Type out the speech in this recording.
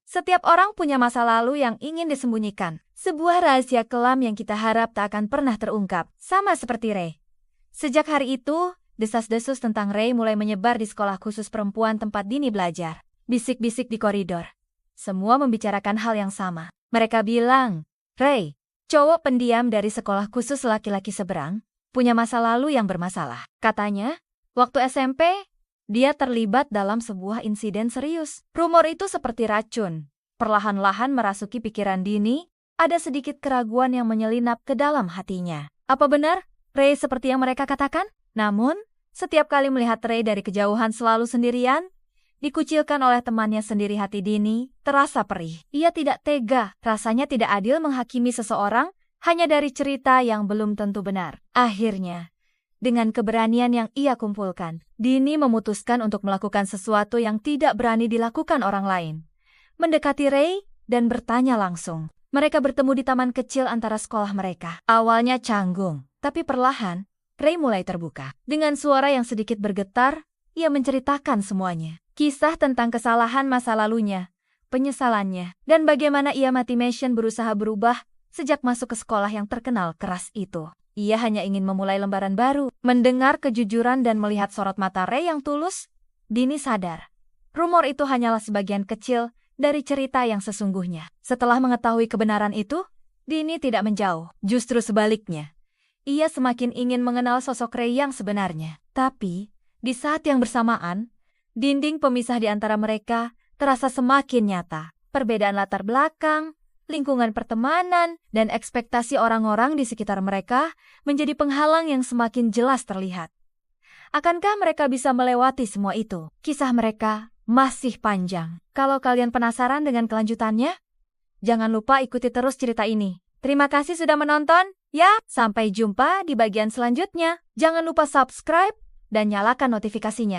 Setiap orang punya masa lalu yang ingin disembunyikan. Sebuah rahasia kelam yang kita harap tak akan pernah terungkap. Sama seperti Ray. Sejak hari itu, desas-desus tentang Ray mulai menyebar di sekolah khusus perempuan tempat Dini belajar. Bisik-bisik di koridor. Semua membicarakan hal yang sama. Mereka bilang, Ray, cowok pendiam dari sekolah khusus laki-laki seberang, punya masa lalu yang bermasalah. Katanya, waktu SMP, dia terlibat dalam sebuah insiden serius. Rumor itu seperti racun. Perlahan-lahan merasuki pikiran Dini, ada sedikit keraguan yang menyelinap ke dalam hatinya. Apa benar Ray seperti yang mereka katakan? Namun, setiap kali melihat Ray dari kejauhan selalu sendirian, dikucilkan oleh temannya sendiri, hati Dini terasa perih. Ia tidak tega, rasanya tidak adil menghakimi seseorang hanya dari cerita yang belum tentu benar. Akhirnya, dengan keberanian yang ia kumpulkan, Dini memutuskan untuk melakukan sesuatu yang tidak berani dilakukan orang lain. Mendekati Ray dan bertanya langsung. Mereka bertemu di taman kecil antara sekolah mereka. Awalnya canggung, tapi perlahan, Ray mulai terbuka. Dengan suara yang sedikit bergetar, ia menceritakan semuanya. Kisah tentang kesalahan masa lalunya, penyesalannya, dan bagaimana ia mati mission berusaha berubah sejak masuk ke sekolah yang terkenal keras itu. Ia hanya ingin memulai lembaran baru. Mendengar kejujuran dan melihat sorot mata Ray yang tulus, Dini sadar. Rumor itu hanyalah sebagian kecil dari cerita yang sesungguhnya. Setelah mengetahui kebenaran itu, Dini tidak menjauh. Justru sebaliknya. Ia semakin ingin mengenal sosok Ray yang sebenarnya. Tapi, di saat yang bersamaan, dinding pemisah di antara mereka terasa semakin nyata. Perbedaan latar belakang, lingkungan pertemanan, dan ekspektasi orang-orang di sekitar mereka menjadi penghalang yang semakin jelas terlihat. Akankah mereka bisa melewati semua itu? Kisah mereka masih panjang. Kalau kalian penasaran dengan kelanjutannya, jangan lupa ikuti terus cerita ini. Terima kasih sudah menonton. Ya, sampai jumpa di bagian selanjutnya. Jangan lupa subscribe dan nyalakan notifikasinya.